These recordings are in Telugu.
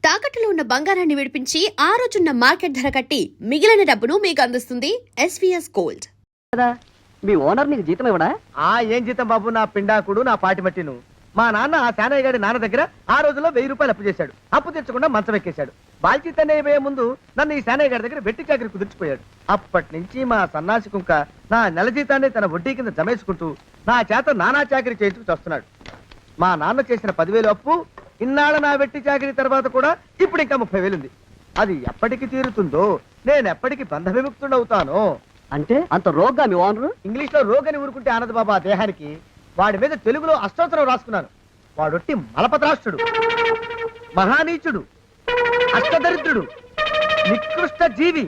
తాకట్టులో ఉన్న బంగారాన్ని విడిపించి ఆ రోజున్న మార్కెట్ ధర కట్టి మిగిలిన డబ్బును మీకు అందిస్తుంది ఎస్వీఎస్ గోల్డ్. మీ ఓనర్ నీకు జీతం ఇవ్వడా? ఏం జీతం బాబు, నా పిండాకుడు, నా పాటి మట్టిను. మా నాన్న ఆ శానయ్య గారి నాన్న దగ్గర ఆ రోజుల్లో 1000 రూపాయలు అప్పు చేశాడు. అప్పు తెచ్చకుండా మంచం ఎక్కేశాడు. బాల్చితనే పోయే ముందు నన్ను ఈ శానయ్య గారి దగ్గర వెట్టి చాకరి కుదిర్చిపోయాడు. అప్పటి నుంచి మా సన్నాసి కుంక నా నెల జీతాన్ని తన వడ్డీ కింద జమేసుకుంటూ నా చేత నానా చాకరీ చేయించుకు వస్తున్నాడు. మా నాన్న చేసిన 10,000 అప్పు ఇన్నాళ్ళ నా వెట్టి చాకరీ తర్వాత కూడా ఇప్పుడు ఇంకా 30,000 ఉంది. అది ఎప్పటికి తీరుతుందో, నేను ఎప్పటికి బంధ విముక్తుడవుతానో. అంటే అంత రోగ్గా మీ ఓనరు? ఇంగ్లీష్ లో రోగని ఊరుకుంటే ఆనంద్ బాబా దేహానికి, వాడి మీద తెలుగులో అష్టోత్తరం రాసుకున్నాను. వాడొట్టి మలపత్రాష్ట్రుడు, మహానీచుడు, అష్టదరిద్రుడు, నికృష్ట జీవి,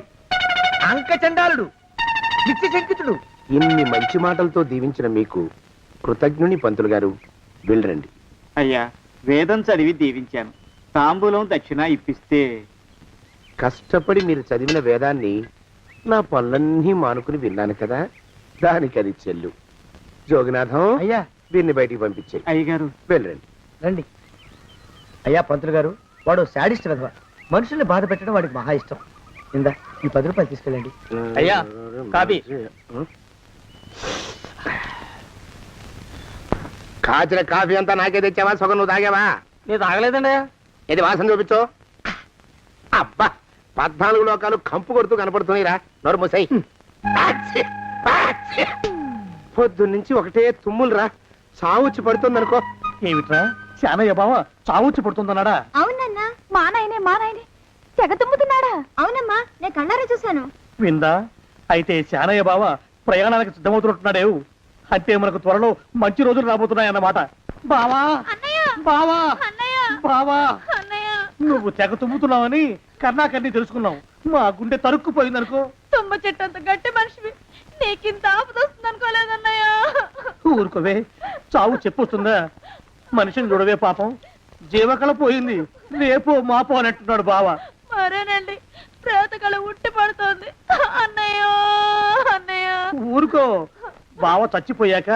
అంకచండాలుడు, నిత్యశంకితుడు. ఇన్ని మంచి మాటలతో దీవించిన మీకు కృతజ్ఞుని పంతులు గారు. వెళ్ళరండి. అయ్యా, వేదం చదివి దీవించాను. తాంబూలం దక్షిణ ఇప్పిస్తే. కష్టపడి మీరు చదివిన వేదాన్ని నా పనులన్నీ మానుకుని విన్నాను కదా, దానికి అది చెల్లు. జోగినాథం, అయ్యా వీరిని బయటికి పంపించే. అయ్యగారు వెళ్ళరండి. రండి. అయ్యా పంతులు గారు, వాడు శాడిస్ట్ విధవ. మనుషుల్ని బాధ పెట్టడం వాడికి మహా ఇష్టం. ఇందా ఈ 10 రూపాయలు తీసుకెళ్ళండి. అయ్యా, కాపీ. కాచిన కాఫీ అంతా నాకే తెచ్చావా? సగం నువ్వు తాగావా? నేను తాగలేదండి. ఇది వాసన చూపించు. అబ్బా, 14 లోకాలు కంపు కొడుతూ కనపడుతున్నాయిరా. నోరు మూసాయి. పొద్దున్నుంచి ఒకటే తుమ్ములురా. సావుచ్చి పడుతుందనుకో. ఏమిట్రా శానయ్య బావ చావుచ్చి పడుతుందన్నాడా? అవునన్నా, మా నాయనే తెగ తుమ్ముతున్నాడా? అవునమ్మా, నేను కళ్ళారా చూశాను. విందా? అయితే శానయ్య బావ ప్రయాణానికి సిద్ధమవుతున్నట్టున్నాడేవు. అంటే మనకు త్వరలో మంచి రోజులు రాబోతున్నాయన్నమాట. బావా బావా బావా, నువ్వు తెగ తుమ్ముతున్నావని కర్ణాకర్ణి తెలుసుకున్నావు. మా గుండె తరుక్కుపోయిందనుకో. తుమ్మ చెట్టు అంత గట్టి మనిషివి, నీకింత ఆపద వస్తుంది అనుకోలేదన్నయ్య. ఊరుకోవే, చావు చెప్పొస్తుందా? మనిషిని చూడవే పాపం, జీవకళ పోయింది. రేపో మాపో అన్నట్టున్నాడు బావ. మరేనండి, ప్రేతకళ ఉట్టి పడుతోంది అన్నయ్యో అన్నయ్య. ఊరుకో, బావ చచ్చిపోయాక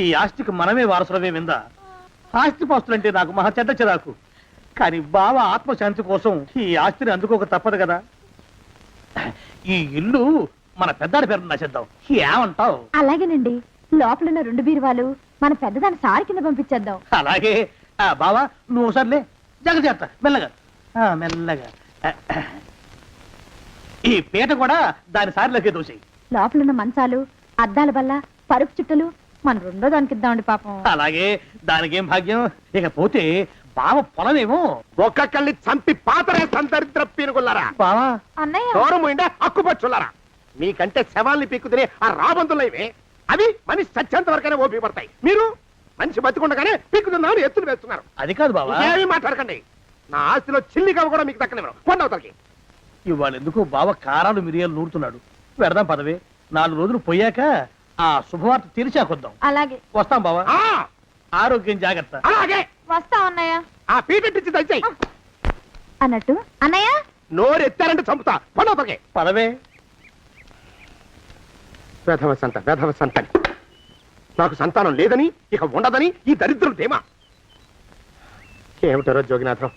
ఈ ఆస్తికి మనమే వారసులమే. విందా? ఆస్తిపాస్తులంటే నాకు మహా చెడ్డ చిరాకు. కానీ బావ ఆత్మశాంతి కోసం ఈ ఆస్తిని అందుకోక తప్పదు కదా. ఈ ఇల్లు మన పెద్దాడి పేరు నచ్చేద్దాం. ఏమంటావు? అలాగేనండి, లోపలున్న 2 బీరువాలు మన పెద్దదాని సారి కింద పంపించేద్దాం. అలాగే. బావా నువ్వు సర్లే, జాగ్రత్త, మెల్లగా మెల్లగా. ఈ పీట కూడా దాని సారిలోకి దూసేయి. లోపలున్న మంచాలు, అద్దాల బల్ల, పరుపు చుట్టలు మన 2వ దానికి ఇద్దామండి పాపం. అలాగే, దానికేం భాగ్యం. ఇకపోతే బావ పొలమేమో ఒక్కొక్కల్ని చంపి పాతరేస్తాను దరిద్ర పీనుకున్నారా. బావా అన్నయ్య, దూరం పోయిండే అక్కుపచ్చులారా. మీకంటే శవాల్ని పీక్కుతినే ఆ రాబందులైవే, అవి మనిషి చచ్చేంత వరకనే ఓపి పడతాయి. మీరు మనిషి బతికుండగానే పీక్కుతున్నామని ఎత్తులు వేస్తున్నారు. అది కాదు బావా. ఏమీ మాట్లాడకండి. నా ఆస్తిలో చిల్లిగా కూడా మీకు దక్కనివ్వరు. కొండవతలకి. ఇవాళ ఎందుకో బావ కారాలు మిరియాలు నూరుతున్నాడు. పెడదాం పదవే. 4 రోజులు పోయాక ఆ శుభవార్త తెలిసాకొద్దాం. అలాగే వస్తాం బావా. ఆ, ఆరోగ్యం జాగ్రత్త. అలాగే. వస్తా అన్నయ్య. ఆ పీటెట్టించి దయచేయి. అన్నట్టు అన్నయ్య, నోరు ఎత్తారంటే చంపుతా. కొండవతలకి. పదవే. వేధవ సంతానం. నాకు సంతానం లేదని, ఇక ఉండదని ఈ దరిద్రులు ధీమా. ఏమిటారో జోగినాథం,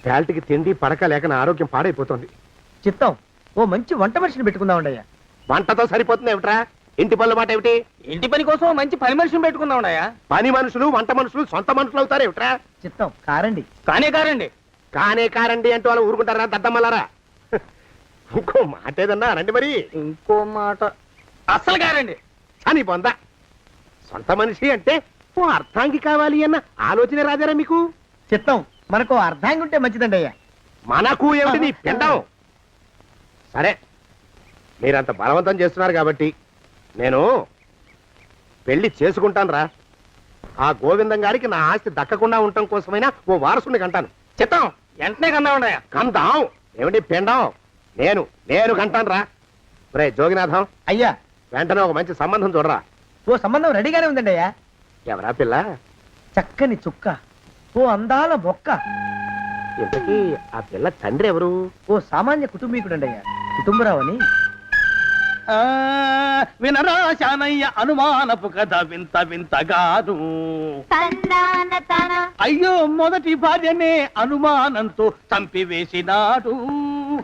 వేల్టికి తిండి పడక లేక నా ఆరోగ్యం పాడైపోతుంది. చిత్తం, ఓ మంచి వంట మనిషిని పెట్టుకుందాం ఉండయ్యా. వంటతో సరిపోతుంది ఏమిట్రా? ఇంటి పనుల మాట ఏమిటి? ఇంటి పని కోసం మంచి పని మనిషిని పెట్టుకుందాం. పని మనుషులు వంట మనుషులు సొంత మనుషులు అవుతారు ఏమిట్రా? చిత్తం కారండి. కారండి. కారండి అంటూ వాళ్ళు ఊరుకుంటారా దద్దమ్మలారా? ఇంకో మాట ఏదన్నా రండి మరి. ఇంకో మాట అస్సలు కారండి. అని పొందా. సొంత మనిషి అంటే ఓ అర్థాంగి కావాలి అన్న ఆలోచన రాజారా మీకు? చిత్తం, మనకు అర్ధాంగి ఉంటే మంచిదండి అయ్యా. మనకు ఏమిటి నీ పిండం? సరే, మీరంత బలవంతం చేస్తున్నారు కాబట్టి నేను పెళ్లి చేసుకుంటాను రా. ఆ గోవిందం గారికి నా ఆస్తి దక్కకుండా ఉండటం కోసమైనా ఓ వారసుని కంటాను. చిత్తం, వెంటనే కన్నా కందాం ఏమిటి పిండం? నేను కంటాను రా. రే జోగినాథం, అయ్యా వెంటనే ఒక మంచి సంబంధం చూడరా. ఓ సంబంధం రెడీగానే ఉందండి అయ్యా. ఎవరా పిల్ల? చక్కని చుక్క, ఓ అందాల బొక్క. ఇంతకీ ఆ పిల్ల తండ్రి ఎవరు? ఓ సామాన్య కుటుంబీకుడండి అయ్యా, కుటుంబరావు అని. వినరా శానయ్య అనుమానపు కథ వింత వింతగాను. తందాన తన అయ్యో మొదటి భార్యనే అనుమానంతో చంపివేసినాడు.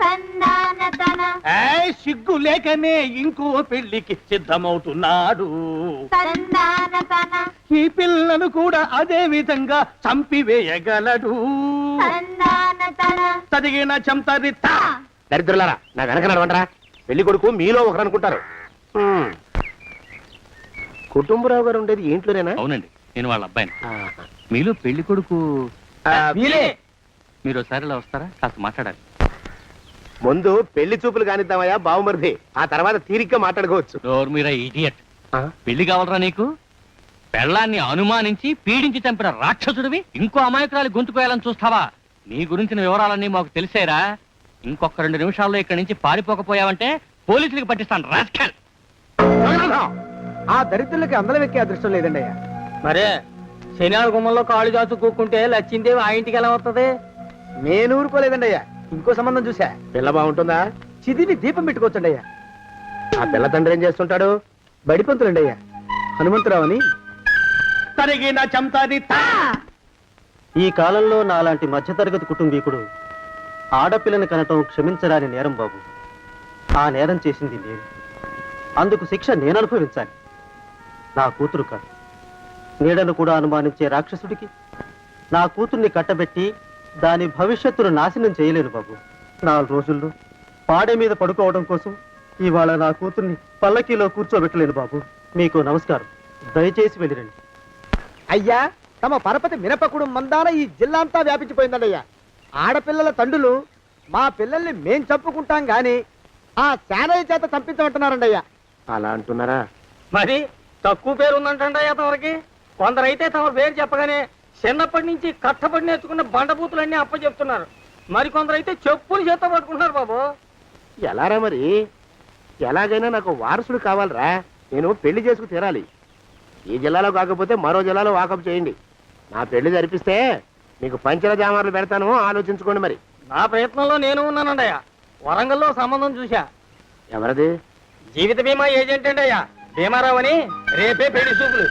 తందాన తన సిగ్గు లేకనే ఇంకో పెళ్లికి సిద్ధమవుతున్నాడు. తందాన తన ఈ పిల్లను కూడా అదే విధంగా చంపివేయగలడు. తందాన తన చదివిన చెంతరిత. దరిద్రులారా నా వెనక నడవంటరా. పెళ్లి కొడుకు మీలో ఒకరు అనుకుంటారు. కుటుంబరావు గారు ఉండేది ఇంట్లోనేనా? అవునండి, నేను వాళ్ళ అబ్బాయిని. ఆహా. మీలో పెళ్లి కొడుకు మీరే. మీరు ఒకసారి ఇలా వస్తారా? కాస్త మాట్లాడాలి. ముందు పెళ్లి చూపులు కానిద్దామయ్యా బావుమరిది, ఆ తర్వాత తీరిగ్గా మాట్లాడుకోవచ్చు. మీరా ఇడియట్. పెళ్లి కావాలరా నీకు? పెళ్ళాన్ని అనుమానించి పీడించి చంపిన రాక్షసుడివి ఇంకో అమాయకురాలి గొంతుకోయాలని చూస్తావా? నీ గురించిన వివరాలన్నీ మాకు తెలిసేరా. ఇంకొక 2 నిమిషాల్లో ఇక్కడి నుంచి పారిపోకపోయావంటే పోలీసులకు పట్టిస్తాను. రాస్కల్. ఆ దరిద్రులకి అందలం ఎక్కే అదృష్టం లేదండి అయ్యా. మరే శనివారం గుమ్మంలో కాళ్ళు చాచు కూకుంటే లచ్చిందేవి ఆ ఇంటికి ఎలా వస్తుంది? నేను ఊరుకోలేదండి అయ్యా. ఇంకో సంబంధం చూసా. పిల్ల బాగుంటుందా? చిదివి దీపం పెట్టుకోవచ్చండి అయ్యా. ఆ పిల్ల తండ్రి ఏం చేస్తుంటాడు? బడిపంతులండి అయ్యా. హనుమంతరావు అని. తరిగిన చెంతరిత. ఈ కాలంలో నాలాంటి మధ్యతరగతి కుటుంబీకుడు ఆడపిల్లని కనటం క్షమించరాని నేరం బాబు. ఆ నేరం చేసింది నేను. అందుకు శిక్ష నేను అనుభవించాలి. నా కూతురు కాదు. నీడను కూడా అనుమానించే రాక్షసుడికి నా కూతుర్ని కట్టబెట్టి దాని భవిష్యత్తును నాశనం చేయలేను బాబు. 4 రోజుల్లో పాడే మీద పడుకోవడం కోసం ఇవాళ నా కూతుర్ని పల్లకీలో కూర్చోబెట్టలేను బాబు. మీకు నమస్కారం. దయచేసి వెళ్ళిరండి. అయ్యా, తమ పరపతి మినపకుడు మందాన ఈ జిల్లా అంతా వ్యాపించిపోయిందండి అయ్యా. ఆడపిల్లల తండ్రులు మా పిల్లల్ని మేం చంపుకుంటాం గాని ఆ శానయ్య చేత చంపించమంటున్నారండి అయ్యా. అలా అంటున్నారా? మరి తక్కువ పేరు ఉందంటండి తమరికి. కొందరైతే తమ పేరు చెప్పగానే చిన్నప్పటి నుంచి కట్టబడి నేర్చుకున్న బండబూతులన్నీ అప్పచెప్తున్నారు. మరి కొందరైతే చెప్పులు చేత పట్టుకుంటున్నారు బాబు. ఎలారా మరి? ఎలాగైనా నాకు వారసుడు కావాలరా. నేను పెళ్లి చేసుకు తీరాలి. ఈ జిల్లాలో కాకపోతే మరో జిల్లాలో వాకప్ చేయండి. నా పెళ్లి జరిపిస్తే మీకు పంచల జామార్లు పెడతాను, ఆలోచించుకోండి. మరి నా ప్రయత్నంలో నేను ఉన్నానండి అయ్యా. వరంగల్లో సంబంధం చూశా. ఎవరది? జీవిత బీమా ఏజెంట్ అండి అయ్యా, భీమారావు అని. రేపే పెళ్లి చూపులు.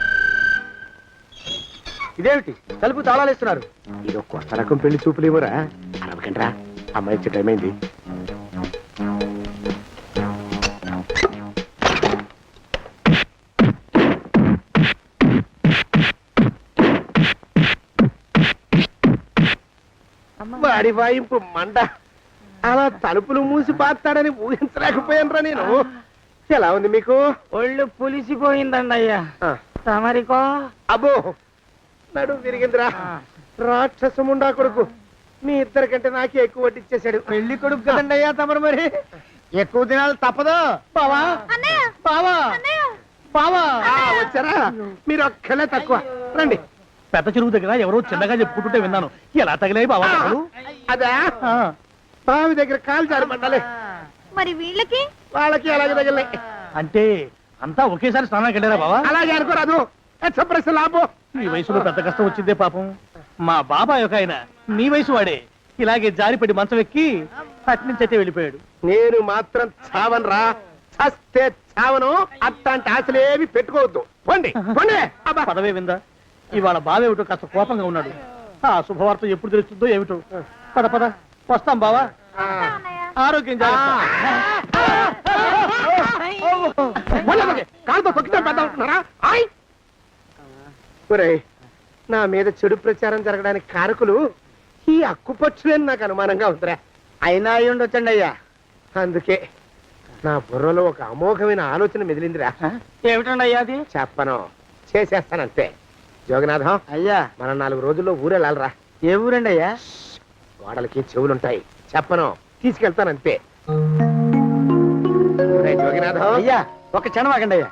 ఇదేమిటి తలుపు తాళాలేస్తున్నారు? ఇది ఒక కొత్త రకం పెళ్లి చూపులు ఇవ్వరా? అరవకండ్రా, అమ్మాయి వచ్చే టైం అయింది. వాడి వాయింపు మంట. అలా తలుపులు మూసి పాతాడని ఊహించలేకపోయానురా నేను. ఎలా ఉంది మీకు? ఒళ్ళు పులిసిపోయిందండి అయ్యా. తమరికో? అబ్బో, నడు విరిగిందిరా. రాక్షసముండా కొడుకు మీ ఇద్దరికంటే నాకే ఎక్కువ వడ్డిచ్చేశాడు. పెళ్లి కొడుకు కదండి అయ్యా తమరు. మరి ఎక్కువ దినాలు తప్పదు. బావా బావా బావా. వచ్చారా? మీరు ఒక్కలే తక్కువ. రండి. పెద్ద చెరువు దగ్గర ఎవరో చిన్నగా చెప్పుకుంటుంటే విన్నాను. ఎలా తగిలాయి బావా? అదా బావి దగ్గర కాలు జారి పడ్డాలే. మరి వీళ్ళకి వాళ్ళకి అలాగే తగిలే. అంటే అంతా ఒకేసారి స్నానానికి వెళ్ళారా బావా? అలాగే అనుకోరాదు. ప్రశ్న లాభం. ఈ వయసులో పెద్ద కష్టం వచ్చిందే పాపం. మా బాబాయ్ ఒక ఆయన నీ వయసు వాడే ఇలాగే జారిపడి మంచం ఎక్కి అట్నుంచి అయితే వెళ్ళిపోయాడు. నేను మాత్రం చావనరా. చస్తే చావను. అట్లాంటి ఆశలేవి పెట్టుకోవద్దు. పండి పండి. పదవే విందా. ఇవాళ బావేమిటో కాస్త కోపంగా ఉన్నాడు. ఆ శుభవార్త ఎప్పుడు తెలుస్తుందో ఏమిటో. పద పద వస్తాం బావా. ఆరోగ్యం జాగ్రత్త. కాలుతో తొక్కితే పెద్ద ఉంటున్నారా? ఒరేయ్, నా మీద చెడు ప్రచారం జరగడానికి కారకులు ఈ అక్కుపచ్చులని నాకు అనుమానంగా ఉందిరా. అయినా అయి ఉండొచ్చండి అయ్యా. అందుకే నా బుర్రలో ఒక అమోఘమైన ఆలోచన మెదిలిందిరా. ఏమిటండి అయ్యా అది? చెప్పను, చేసేస్తానంతే. జోగనాథం అయ్యా, మనం 4 రోజుల్లో ఊరెళ్ళాలరా. ఏ ఊరండి అయ్యా? గోడలకి చెవులుంటాయి. చెప్పను, తీసుకెళ్తానంతే. ఒరేయ్ జోగినాథం. అయ్యా, ఒక క్షణం ఆగండి అయ్యా.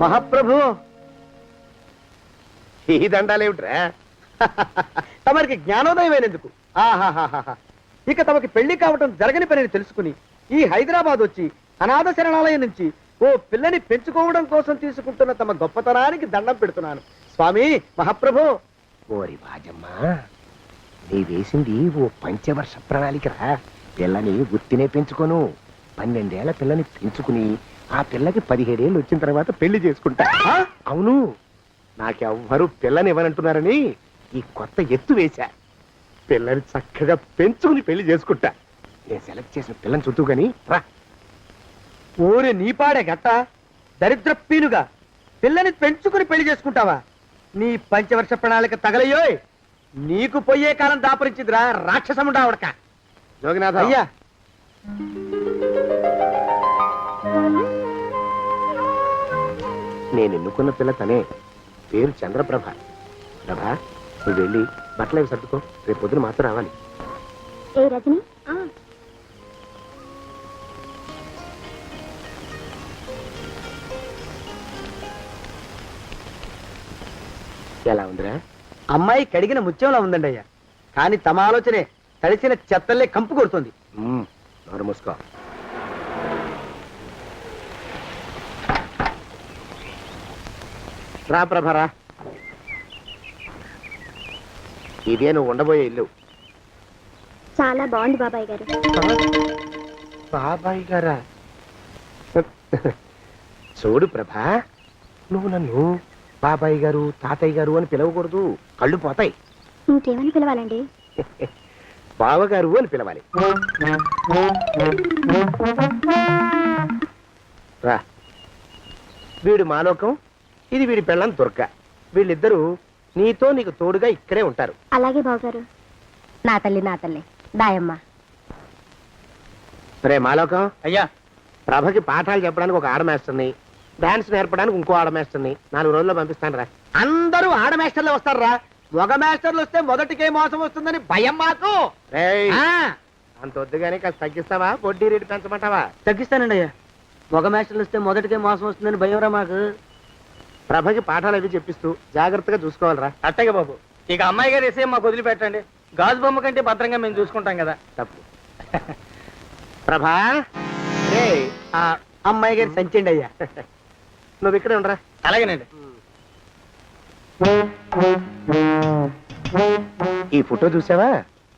మహాప్రభు, ఈ దండాలేమిట్రా? తమరికి జ్ఞానోదయమైనందుకు. ఆహాహాహా. ఇక తమకి పెళ్లి కావటం జరగని పనిని తెలుసుకుని ఈ హైదరాబాద్ వచ్చి అనాథ శరణాలయం నుంచి ఓ పిల్లని పెంచుకోవడం కోసం తీసుకుంటున్న తమ గొప్పతనానికి దండం పెడుతున్నాను. స్వామి మహాప్రభు. ఓరి బాజమ్మా, నీ వేసింది ఓ పంచవర్ష ప్రణాళికరా. పిల్లని గుర్తినే పెంచుకోను. 12 ఏళ్ల పిల్లని పెంచుకుని ఆ పిల్లకి 17 ఏళ్ళు వచ్చిన తర్వాత పెళ్లి చేసుకుంటా. అవును, నాకెవ్వరూ పిల్లని ఇవ్వనంటున్నారని ఈ కొత్త ఎత్తు వేశా. పిల్లని చక్కగా పెంచుకుని పెళ్లి చేసుకుంటా. నేను సెలెక్ట్ చేసిన పిల్లని చుట్టూ గాని రా. ఓరే నీపాడే గట్ట దరిద్ర పీనుగా పిల్లని పెంచుకుని పెళ్లి చేసుకుంటావా? నీ పంచవర్ష ప్రణాళిక తగలయ్యోయ్. నీకు పోయే కాలం దాపరించిందిరా రాక్షసముడా ఉడక. జోగినాథ అయ్యా నేను ఎన్నుకున్న పిల్ల తనే. పేరు చంద్రప్రభ. ప్రభ, నువ్వు వెళ్ళి బట్టలు అవి సర్దుకో. రేపు పొద్దున మాత్రం రావాలి. ఏ రజని ఎలా ఉందిరా? అమ్మాయి కడిగిన ముత్యంలా ఉందండి అయ్యా. కానీ తమ ఆలోచనే తడిసిన చెత్తల్లే కంపు కొడుతుంది. నోరు మూసుకో. రా ప్రభరా, ఇదే నువ్వు ఉండబోయే ఇల్లు. చాలా బాగుంది బాబాయ్ గారు. బాబాయ్ గారా? చూడు ప్రభా, నువ్వు నన్ను బాబాయ్ గారు తాతయ్య గారు అని పిలవకూడదు, కళ్ళు పోతాయి. ఇంకేమని పిలవాలండి? బావగారు అని పిలవాలి. రా, వీడు మాలోకం, ఇది వీడి పెళ్ళం దుర్గ. వీళ్ళిద్దరూ నీతో నీకు తోడుగా ఇక్కడే ఉంటారు. అలాగే బావగారు. నా తల్లి దాయమ్మ. రే మాలోకం, అయ్యా ప్రభకి పాఠాలు చెప్పడానికి ఒక ఆడమేస్టర్ని, డాన్స్ నేర్పడానికి ఇంకో ఆడమేస్టర్ని 4 రోజుల్లో పంపిస్తాను రా. అందరూ ఆడ మాస్టర్లు వస్తారా? మగ మాస్టర్లు వస్తే మొదటికే మోసం వస్తుందని భయం మాకు. రేయ్, ఆ, అంత వద్దుగానే కాస్త తగ్గిస్తావా? వడ్డీ రేటు పెంచమంటావా? తగ్గిస్తానండి అయ్యా. మగ మాస్టర్లు వస్తే మొదటికే మోసం వస్తుందని భయంరా మాకు. ప్రభకి పాఠాలు అవి చెప్పిస్తూ జాగ్రత్తగా చూసుకోవాలిరా. అట్టగే బాబు. ఇక అమ్మాయి గారు వేసే మాకు వదిలిపెట్టండి. గాజు బొమ్మ కంటే భద్రంగా మేము చూసుకుంటాం కదా. తప్పు. ప్రభా, రే, ఆ అమ్మాయి గారి సంచండి అయ్యా. నువ్వు ఇక్కడే ఉండరా. అలాగేనండి. ఈ ఫోటో చూసావా?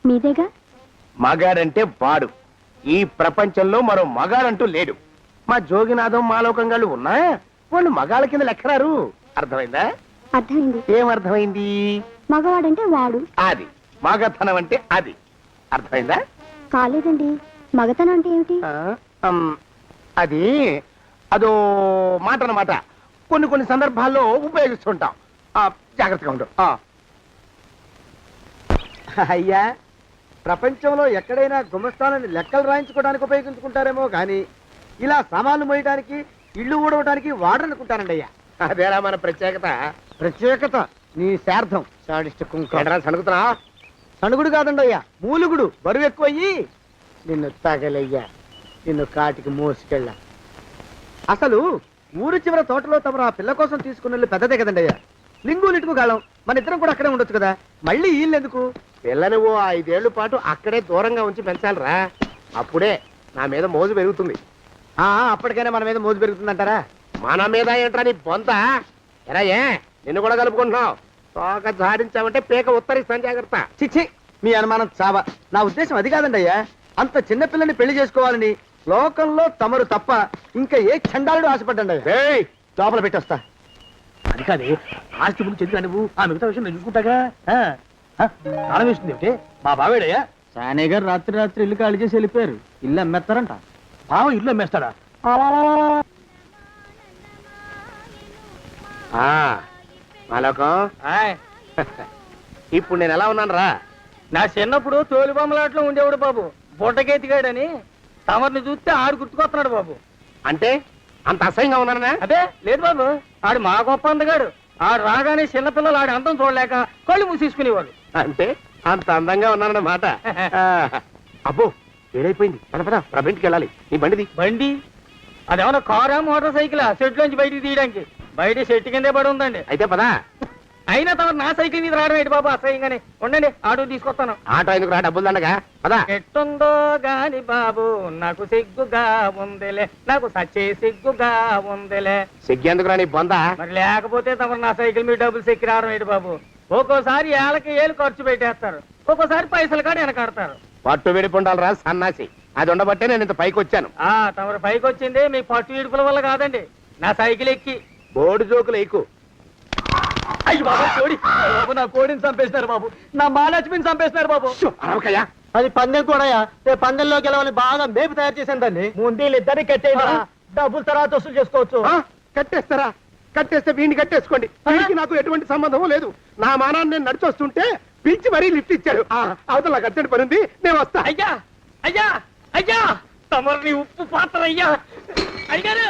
మీదేగా. మగాడంటే వాడు. ఈ ప్రపంచంలో మరో మగాడంటూ లేడు. మా జోగినాథం మాలోకంగాళ్ళు ఉన్నా వాళ్ళు మగాళ్ళ కింద లెక్కరారు. అర్థమైందా? అర్థమైంది. ఏం అర్థమైంది? మగవాడంటే వాడు. అది మగతనం అంటే అది. అర్థమైందా? కాలేదండి. మగతనం అంటే ఏమిటి? అది అదో మాట అన్నమాట. కొన్ని సందర్భాల్లో ఉపయోగిస్తుంటాం. జాగ్రత్తగా ఉండు. అయ్యా, ప్రపంచంలో ఎక్కడైనా గుమస్తాలని లెక్కలు రాయించుకోవడానికి ఉపయోగించుకుంటారేమో కానీ ఇలా సామాన్లు మోయడానికి, ఇల్లు ఊడవడానికి వాడనుకుంటానండి అయ్యా. అదేరా మన ప్రత్యేకత. ప్రత్యేకత నీ శార్థం. సాడిస్ట్ కుంక. సణుకుతున్నా? సణుగుడు కాదండి అయ్యా, మూలుగుడు. బరువు ఎక్కువయ్యి నిన్ను తగలయ్యా, నిన్ను కాటికి మోసుకెళ్ళా. అసలు ఊరు చివర తోటలో తమరు ఆ పిల్ల కోసం తీసుకున్న పెద్దదే కదండి అయ్యా. లింగు లిటుకు గాలం. మన ఇద్దరం కూడా అక్కడే ఉండొచ్చు కదా. మళ్ళీ వీళ్ళు ఎందుకు? పిల్లని ఓ 5 ఏళ్ల పాటు అక్కడే దూరంగా ఉంచి పెంచాలిరా. అప్పుడే నా మీద మోజు పెరుగుతుంది. అప్పటికైనా మన మీద మోజు పెరుగుతుందంటారా? మన మీద ఏంట్రా నీ బొంత? ఎరా, ఏ నిన్ను కూడా కలుపుకుంటున్నావు? తోక జాడించావంటే పీక ఉత్తరిస్తాను, జాగ్రత్త. చిచ్చి, మీ అనుమానం చావా. నా ఉద్దేశం అది కాదండి అయ్యా. అంత చిన్న పిల్లని పెళ్లి చేసుకోవాలని లోకంలో తమరు తప్ప ఇంకా ఏ చండాలుడు ఆశపడ్డండి అయ్యా. ఏయ్, లోపల పెట్టొస్తా. అది కాదే, ఆస్తి ముందు చెందుగా నువ్వు ఆ మిగతా విషయం నేను చూసుకుంటాగా. తాళం వేస్తుంది ఏమిటి? మా బావేడయ్యా. సానే గారు రాత్రి ఇల్లు ఖాళీ చేసి వెళ్ళిపోయారు. ఇల్లు అమ్మేస్తారంట. బావ ఇల్లు అమ్మేస్తాడా? మాలోకం, ఆయ్, ఇప్పుడు నేను ఎలా ఉన్నాను రా? నా చిన్నప్పుడు తోలు బొమ్మలాట్లో ఉండేవాడు బాబు, బుట్టకెత్తిగాడని. తమరిని చూస్తే ఆడు గుర్తుకొస్తున్నాడు బాబు. అంటే అంత అసహ్యంగా ఉన్నానా? అదే లేదు బాబు, ఆడు మా గొప్ప అందగాడు. ఆడు రాగానే చిన్నపిల్లలు ఆడి అందం చూడలేక కళ్ళు మూసేసుకునేవాడు. అంటే అంత అందంగా ఉన్నానన్నమాట. అబ్బో, ఏడైపోయింది. పద పద, ప్రభింటికి వెళ్ళాలి. నీ బండిది. బండి అదేమన్నా కారా మోటార్ సైకిల్ సెట్లోంచి బయటికి తీయడానికి? బయట చెట్టు కిందే పడి ఉందండి. అయితే పదా. అయినా తమ నా సైకిల్ మీద రావడం ఏంటి బాబు అసహ్యంగానే. ఉండండి, ఆటో తీసుకొస్తాను. ఆటో ఎందుకు రా, డబ్బులు దండగా. పదా. ఎట్టుందో గాని బాబు నాకు సిగ్గుగా ఉందిలే, నాకు సచ్చే సిగ్గుగా ఉందిలే. సిగ్గెందుకు రా నీ బొంద? మరి లేకపోతే తమరు నా సైకిల్ మీద డబ్బులు సెక్కి రావడం ఏంటి బాబు? ఒక్కోసారి ఏళ్ళకి ఏళ్ళు ఖర్చు పెట్టేస్తారు, ఒక్కోసారి పైసలు కాడ వెనకాడతారు. పట్టు విడిపుండాలరా సన్నాసి. అది ఉండబట్టే నేను ఇంత పైకి వచ్చాను. తమరు పైకి వచ్చింది మీ పట్టు ఇడుపుల వల్ల కాదండి, నా సైకిల్ ఎక్కి. బోర్డు జోకులు ఎక్కువ. అయ్యి బాబు కోడి బాబు, నా కోడిని చంపేసినారు బాబు, నా మహాలక్ష్మిని చంపేసినారు బాబు. అరవకయ్యా. అది పందెం కూడా పందెంలో గెలవని బాగా మేపు తయారు చేశాను దాన్ని. ముందు వీళ్ళిద్దరిని కట్టేయరా, డబ్బులు తర్వాత వసూలు చేసుకోవచ్చు. కట్టేస్తారా? కట్టేస్తే వీడిని కట్టేసుకోండి. వీడికి నాకు ఎటువంటి సంబంధం లేదు. నా మానాన్ని నేను నడిచొస్తుంటే పిలిచి మరీ లిఫ్ట్ ఇచ్చాడు. అవతల నాకు అర్జెంట్ పని ఉంది, నేను వస్తా. అయ్యా అయ్యా అయ్యా, తమరిని ఉప్పు పాత్ర అయ్యా. అయ్యారు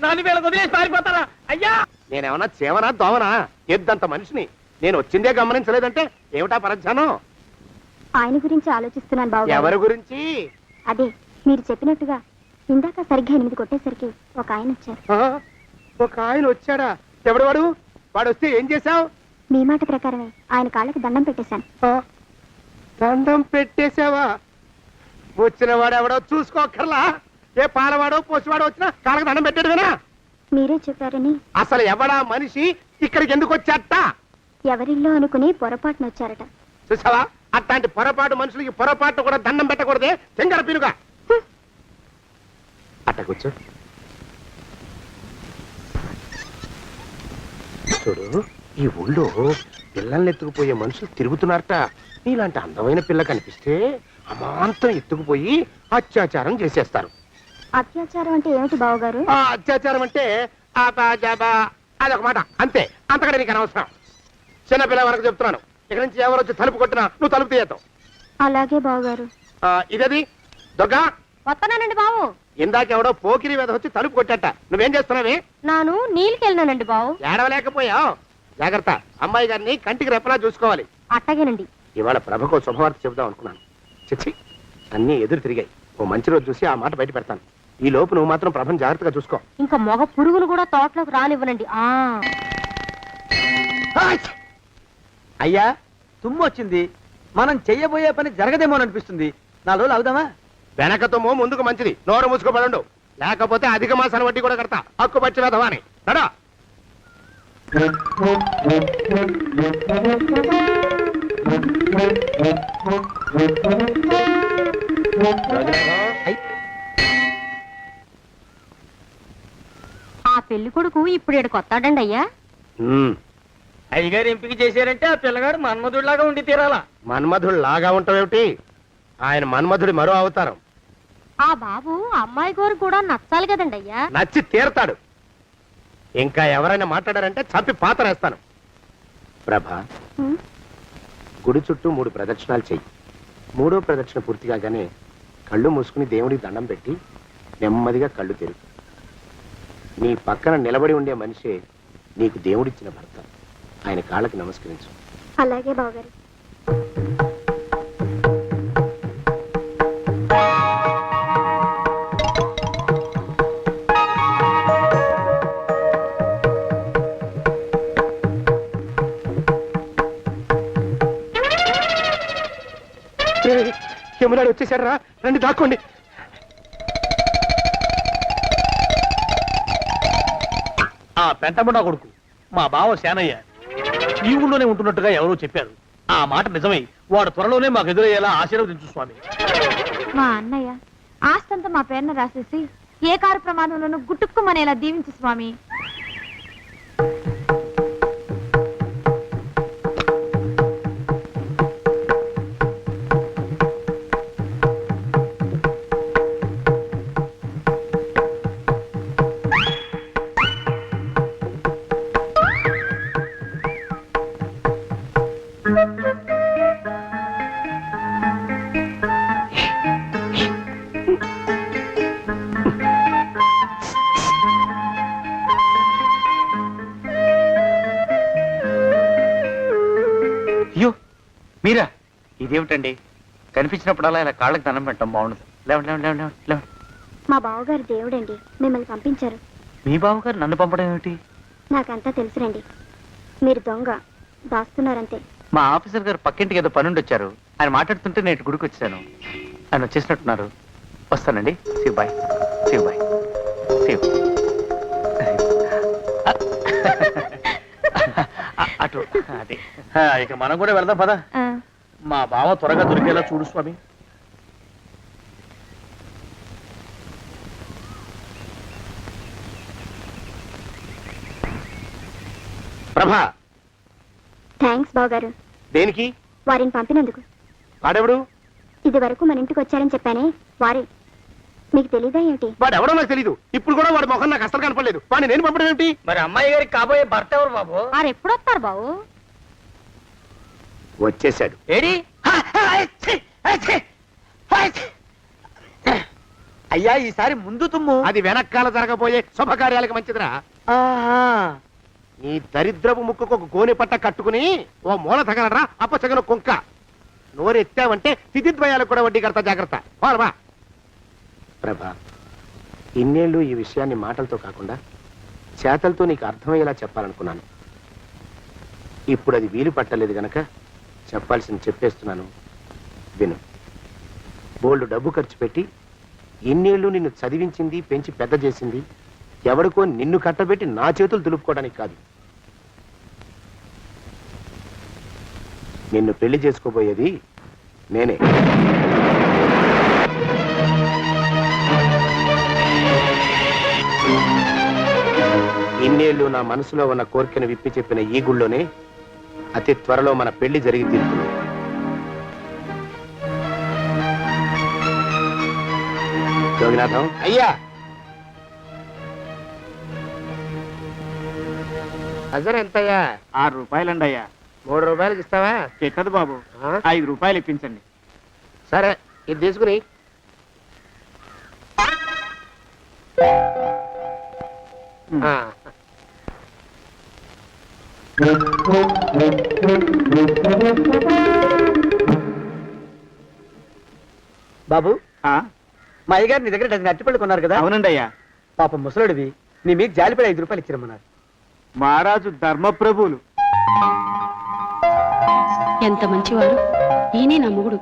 నాన్న వేళ వదిలేసి పారిపోతారా అయ్యా? నేనేమన్నా చేవనా దోవనా? ఎద్దంత మనిషిని. నేను వచ్చిందే గమనించలేదంటే ఏమిటా పరధ్యానం? ఆయన గురించి ఆలోచిస్తున్నాను బాబు. ఎవరి గురించి? అదే మీరు చెప్పినట్టుగా ఇందాక సరిగ్గా 8 కొట్టేసరికి ఒక ఆయన వచ్చారు. ఒక ఆయన వచ్చాడా? ఎవడు వాడు? వాడు వస్తే ఏం చేశావు? మీ మాట ప్రకారమే ఆయన కాళ్ళకి దండం పెట్టేశాను. దండం పెట్టేశావా? వచ్చిన వాడు ఎవడో చూసుకోకర్లా. ఏ పాలవాడో పోసివాడో వచ్చినా కాళ్ళకి దండం పెట్టాడువేనా? మీరే చెప్పారని. అసలు ఎవడా మనిషి ఇక్కడికి ఎందుకు వచ్చాట? ఎవరిల్లో అనుకుని పొరపాటున వచ్చారట. చూసావా, అట్లాంటి పొరపాటు మనుషులకి పొరపాటు కూడా దండం పెట్టకూడదే. తెంగర పినుగా అట్ట కూర్చో. చూడు, ఈ ఊళ్ళో పిల్లల్ని ఎత్తుకుపోయే మనుషులు తిరుగుతున్నారట. నీలాంటి అందమైన పిల్ల కనిపిస్తే అమాంతం ఎత్తుకుపోయి అత్యాచారం చేసేస్తారు. అత్యాచారం అంటే ఏమిటి బావగారు? ఆ అత్యాచారం అంటే అదొక మాట అంతే, అంతకంటే నీకు అనవసరం. చిన్నపిల్ల వరకు చెప్తున్నాను. ఇక్కడి నుంచి ఎవరు వచ్చి తలుపు కొట్టినా నువ్వు తలుపు తీయతావు. అలాగే బావగారు. ఇదది దొంగ. వస్తున్నానండి బావు. ఇందాకెవడో పోకిరి మీద వచ్చి తలుపు కొట్టట. నువ్వేం చేస్తున్నావే? నాను నీళ్ళకెళ్ళినానండి బావు. ఏడవలేకపోయావు. జాగ్రత్త, అమ్మాయి గారిని కంటికి రెప్పలా చూసుకోవాలి. అట్టగేనండి. ఇవాళ ప్రభకు శుభవార్త చెబుదాం అనుకున్నాను. చిచ్చి, అన్నీ ఎదురు తిరిగాయి. ఓ మంచి రోజు చూసి ఆ మాట బయట పెడతాను. ఈ లోపు నువ్వు మాత్రం ప్రభను జాగ్రత్తగా చూసుకో. ఇంకా మగ పురుగులు కూడా తోటలోకి రానివ్వనండి. అయ్యా, తుమ్ము వచ్చింది. మనం చెయ్యబోయే పని జరగదేమో అనిపిస్తుంది. 4 రోజులు అవుదామా? వెనకతోమో ముందుకు మంచిది. నోరు మూసుకోబడండు, లేకపోతే అధిక మాసాల వడ్డీ కూడా కడతా. హక్కు పచ్చి వేధవాని నడా. ఆ పెళ్లి కొడుకు ఇప్పుడు ఇక్కడికి వస్తాడండి అయ్యా. అయ్యగారు ఎంపిక చేశారంటే ఆ పిల్లగాడు మన్మధుడిలాగా ఉండి తీరాలా. మన్మధుడు లాగా ఉంటావేమిటి? ఆయన మన్మధుడి మరో అవతారం. ఆ బాబు అమ్మాయి గారు కూడా నచ్చాలి కదండి అయ్యా. నచ్చి తీరతాడు. ఇంకా ఎవరైనా మాట్లాడారంటే చంపి పాతరేస్తాను. ప్రభా, గుడి చుట్టూ 3 ప్రదక్షిణాలు చెయ్యి. 3వ ప్రదక్షిణ పూర్తి కాగానే కళ్ళు మూసుకుని దేవుడికి దండం పెట్టి నెమ్మదిగా కళ్ళు తెరుగు. నీ పక్కన నిలబడి ఉండే మనిషే నీకు దేవుడిచ్చిన భర్త. ఆయన కాళ్ళకి నమస్కరించు. అలాగే బావగారు. యమునాడు వచ్చేసాడు రా, రండి దాక్కోండి. ఆ పెంటముడా కొడుకు మా బావ శానయ్య ఈ ఊళ్ళోనే ఉంటున్నట్టుగా ఎవరో చెప్పారు. ఆ మాట నిజమై వాడు త్వరలోనే మాకు ఎదురయ్యేలా ఆశీర్వదించు స్వామి. మా అన్నయ్య ఆస్తంతా మా పేరున రాసేసి ఏ కారు ప్రమాదంలోనూ గుట్టుక్కుమనేలా దీవించు స్వామి. అయ్యో మీరా? ఇదేమిటండి, కనిపించినప్పుడల్లా ఇలా కాళ్ళకి దండం పెట్టడం బాగుండదు. లేవండి లేవండి లేవండి లేవండి. మా బావగారు దేవుడండి, మిమ్మల్ని పంపించారు. మీ బావగారు నన్ను పంపడం ఏమిటి? నాకంతా తెలుసురండి. మీరు దొంగ దాస్తున్నారంతే. మా ఆఫీసర్ గారు పక్కింటికి ఏదో పనుండి వచ్చారు. ఆయన మాట్లాడుతుంటే నేను గుడికి వచ్చాను. ఆయన వచ్చేసినట్టున్నారు. వస్తానండి. శివబాయ్ శివబాయ్ శివ్. అటు అదే. ఇక మనం కూడా వెళ్దాం పద. మా బావ త్వరగా దొరికేలా చూడు స్వామి. ప్రభా, థ్యాంక్స్ బావగారు, దేనికి? వారిని పంపినందుకు. వాడెవడు? ఇది వరకు మన ఇంటికి వచ్చారని చెప్పానే వారే. మీకు తెలీదా ఏమిటి? వాడు ఎవడో నాకు తెలీదు. ఇప్పుడు కూడా వాడి మొహం నాకు అసలు కనపడలేదు. వాడిని నేను పంపడం ఏమిటి? మరి అమ్మాయి గారికి కాబోయే భర్త ఎవరు బాబు? వారు ఎప్పుడు వస్తారు బాబు? వచ్చేసాడు. ఏడి? అయ్యా ఈసారి ముందు తుమ్ము. అది వెనకాల జరగబోయే శుభకార్యాలకు మంచిదిరా. నీ దరిద్రపు ముక్కుకు ఒక గోనె పట్ట కట్టుకుని ఓ మూల తగలరా అప్పచగన కుంక. నోరెత్తావంటే తిథిద్వయాలకు కూడా వడ్డీ కడతా, జాగ్రత్త. పోరమా ప్రభా, ఇన్నేళ్ళు ఈ విషయాన్ని మాటలతో కాకుండా చేతలతో నీకు అర్థమయ్యేలా చెప్పాలనుకున్నాను. ఇప్పుడు అది వీలు పట్టలేదు గనక చెప్పాల్సింది చెప్పేస్తున్నాను, విను. బోల్డు డబ్బు ఖర్చు పెట్టి ఇన్నేళ్ళు నిన్ను చదివించింది, పెంచి పెద్ద చేసింది ఎవడికో నిన్ను కట్టబెట్టి నా చేతులు దులుపుకోవడానికి కాదు. నిన్ను పెళ్లి చేసుకోబోయేది నేనే. ఇన్నేళ్ళు నా మనసులో ఉన్న కోరికను విప్పి చెప్పిన ఈ గుళ్ళోనే అతి త్వరలో మన పెళ్లి జరిగి తీరుతుంది. జోగినాథం అయ్యా, అజర్ ఎంతయ్యా? 6 రూపాయలండి అయ్యా. 3 రూపాయలకి ఇస్తావా? చెట్టదు బాబు, 5 రూపాయలు ఇప్పించండి. సరే, ఇది తీసుకుని. బాబు, మా అయ్యగారు నీ దగ్గర డజన్ అరటిపళ్ళు కొన్నారు కదా? అవునండి అయ్యా. పాపం ముసలుడివి, నీ మీకు జాలిపడి 5 రూపాయలు ఇచ్చిరమ్మన్నారు. మహారాజు ధర్మప్రభువులు. ఎంత మంచివారు. ఈయనే నా మొగుడు.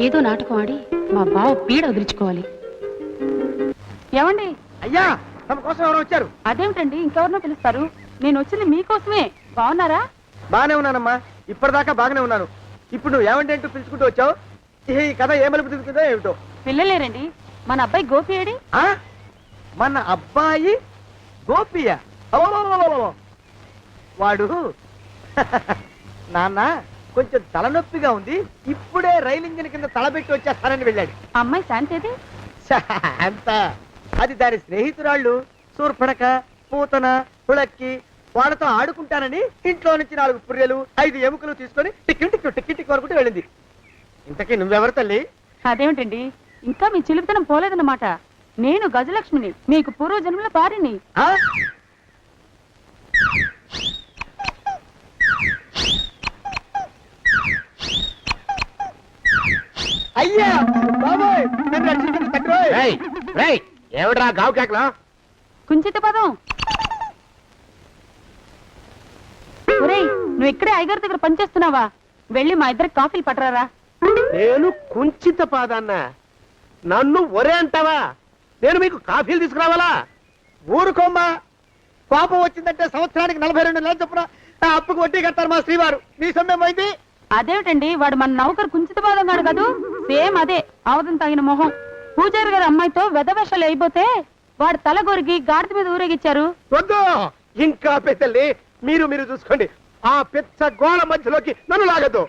ఏదో నాటకం ఆడి మా బావ పీడ వదిలించుకోవాలి. ఏమండి? అయ్యా, తమ కోసం ఎవరో వచ్చారు. అదేమిటండి, ఇంకెవరినో పిలుస్తారు? నేను వచ్చింది మీకోసమే. బాగున్నారా? బాగానే ఉన్నానమ్మా, ఇప్పటిదాకా బాగానే ఉన్నాను. ఇప్పుడు నువ్వు ఏమంటే అంటూ పిలుచుకుంటూ వచ్చావు. ఈ కథ ఏ మలుపు తిరుగుతుందో ఏమిటో. పిల్లలేరండి. మన అబ్బాయి గోపి ఏడి? మన అబ్బాయి గోపియ? వాడు నాన్న కొంచెం తలనొప్పిగా ఉంది, ఇప్పుడే రైలు ఇంజిన్ కింద తలబెట్టి వచ్చేస్తానని వెళ్ళాడు. అమ్మాయి శాంతేది? అంత అది దాని స్నేహితురాళ్ళు సూర్పణక, పూతన, తుళక్కి. వాళ్ళతో ఆడుకుంటానని ఇంట్లో నుంచి 4 పుర్రెలు 5 ఎముకలు తీసుకొని టిక్కి వరకుంటూ వెళ్ళింది. ఇంతకీ నువ్వెవరు తల్లి? అదేమిటండి, ఇంకా మీ చిలుపుతనం పోలేదన్నమాట. నేను గజలక్ష్మిని, మీకు పూర్వజన్మల భార్యని. అయ్యా బాబోయ్, నన్ను రక్షించండి తండ్రి. ఏమిడ్రా గావు కేకలా? కుంచిత పదం. ఒరేయ్, నువ్వు ఇక్కడే అయ్యగారి దగ్గర పనిచేస్తున్నావా? వెళ్ళి మా ఇద్దరికి కాఫీలు పట్టరారా. నేను కుంచిత పాదాన్న, నన్ను ఒరే అంటావా? నేను మీకు కాఫీలు తీసుకురావాలా? ఊరుకోమ్మా, కోపం వచ్చిందంటే సంవత్సరానికి 42 నెలలు చొప్పున నా అప్పుకు వడ్డీ కట్టారు మా శ్రీవారు. నీ సొమ్మేం పోయింది? అదేమిటండి, వాడు మన నౌకరు కుంచిత పాదం గాడు కదూ. సేమ్ అదే, అవధం తగిన మొహం. పూజారి గారి అమ్మాయితో వెధవేషాలు అయిపోతే వాడు తల గొరిగి గాడిద మీద ఊరేగిచ్చారు. వద్దు, ఇంకా పెద్దల్ని మీరు చూసుకోండి. ఆ పెద్ద గోళ మధ్యలోకి నన్ను లాగద్దు.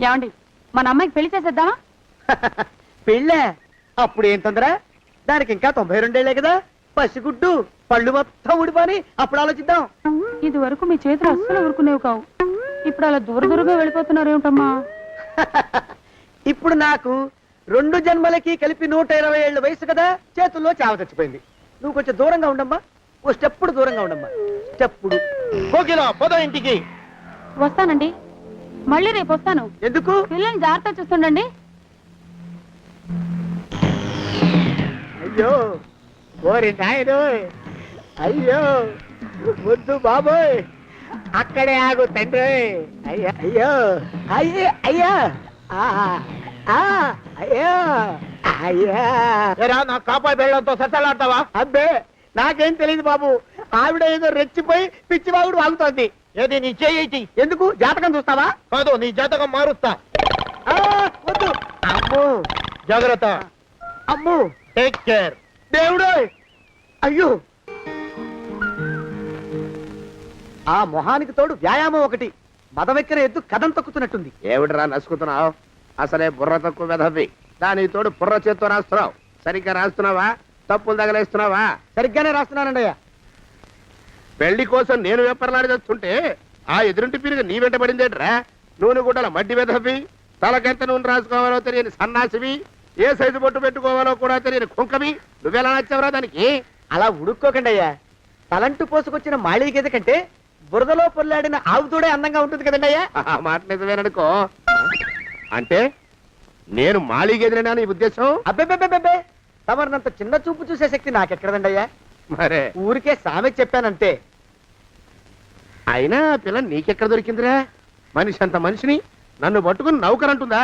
ఏమండి, మన అమ్మాయికి పెళ్లి చేసేద్దామా? పెళ్ళే? అప్పుడు ఏం తొందర? దానికి ఇంకా 92 ఏళ్లే కదా. పసిగుడ్డు పళ్ళు మొత్తం ఊడిపోని అప్పుడు ఆలోచిద్దాం. ఇది వరకు మీ చేతులు అస్సలు ఊరుకునేవి కావు. ఇప్పుడు అలా దూరంగా వెళ్ళిపోతున్నారు ఏమిటమ్మా? ఇప్పుడు నాకు 2 జన్మలకి కలిపి 120 ఏళ్ళ వయసు కదా, చేతుల్లో చావ చచ్చిపోయింది. నువ్వు కొంచెం దూరంగా ఉండమ్మా, ఓ స్టెప్పుడు దూరంగా ఉండమ్మా. స్టెప్పుడు పోదా ఇంటికి. వస్తానండి, మళ్ళీ రేపు వస్తాను. ఎందుకు? పిల్లల్ని జాగ్రత్త చూస్తుండండి. అయ్యో ఓరి నాయను, అయ్యో వద్దు బాబోయ్, అక్కడే ఆగు తండ్రి. అయ్యా అయ్యో అయ్యో అయ్యా అయ్యో అయ్యా. నా కాపాయి బెళ్ళంతో సత్తలాడతావా? అబ్బే, నాకేం తెలియదు బాబు. ఆవిడ ఏదో రెచ్చిపోయి పిచ్చివాగుడు వాగుతోంది. ఏది నీ చేయి? ఎందుకు? జాతకం చూస్తావా? కాదు, నీ జాతకం మారుస్తా. వద్దు. అమ్మో, జాగ్రత్త. అమ్మో, టేక్ కేర్. దేవుడు. అయ్యో ఆ మొహానికి తోడు వ్యాయామం ఒకటి మదవెక్కిన ఎద్దు కథం తొక్కుతున్నట్టుంది. ఏమిటిరా నసుకుతున్నావు? అసలే బుర్ర తక్కువ వెధవి. దానికి తోడు బుర్ర చేత్తో రాస్తున్నావు. సరిగ్గా రాస్తున్నావా? తప్పులు తగలేస్తున్నావా? సరిగ్గానే రాస్తున్నానండి అయ్యా. పెళ్లి కోసం నేను వెప్పర్లాడి చేస్తుంటే ఆ ఎదురింటి పిరుగు నీ వెంట పడిందేట్రా? నూనె గుడ్డల మడ్డి వెధవి, తలకెంత నూనె రాసుకోవాలో తెలియని సన్నాసివి, ఏ సైజు బొట్టు పెట్టుకోవాలో కూడా తెలియని కుంకవి. నువ్వెలా నచ్చావురా దానికి? అలా ఉడుక్కోకండి అయ్యా. తలంటు పోసుకొచ్చిన మాళీ గేదె కంటే బురదలో పొల్లాడిన ఆవు తోడే అందంగా ఉంటుంది కదండి అయ్యా. ఆ మాట నిజమేననుకో. అంటే నేను మాళీగెదిరినా నీ ఉద్దేశం? అబ్బెబ్బెబ్బెబ్బే, తమరినంత చిన్న చూపు చూసే శక్తి నాకెక్కడదండి అయ్యా. మరే ఊరికే సామె చెప్పానంతే. అయినా ఆ పిల్ల నీకెక్కడ దొరికిందిరా? మనిషి అంత మనిషిని నన్ను పట్టుకుని నౌకరంటుందా?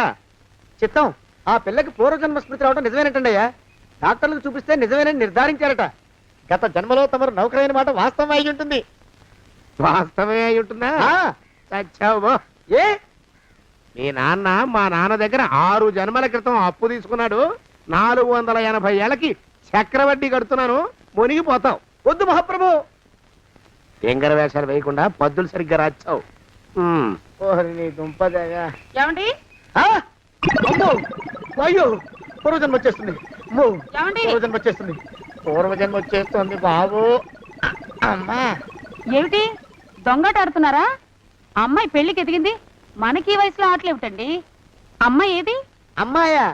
చిత్తం, ఆ పిల్లకి పూర్వజన్మ స్మృతి రావడం నిజమేనటండి అయ్యా. డాక్టర్లకు చూపిస్తే నిజమేనని నిర్ధారించారట. గత జన్మలో తమరు నౌకరైన మాట వాస్తవం అయి ఉంటుంది. వాస్తవమే అయి ఉంటుందా? చచ్చావు. ఏ మీ నాన్న మా నాన్న దగ్గర 6 జన్మల క్రితం అప్పు తీసుకున్నాడు. 480 ఏళ్ళకి చక్రవడ్డీ కడుతున్నాను. మునిగిపోతావు. వద్దు మహాప్రభు. ఎంగర వేషాలు వేయకుండా పద్దులు సరిగ్గా రాచావు. ఓహరి నీ దుంపదగా. ఏమండి అమ్మో, అయ్యో, పూర్వజన్మ వచ్చేస్తుంది. అమ్మో, ఏమండి? పూర్వజన్మ వచ్చేస్తుంది. పూర్వజన్మ వచ్చేస్తుంది బాబు. అమ్మా, ఏమిటి దొంగట ఆడుతున్నారా? అమ్మాయి పెళ్లికి ఎదిగింది, మనకి ఈ వయసులో ఆటలేమిటండి? అమ్మాయి ఏది? అమ్మాయా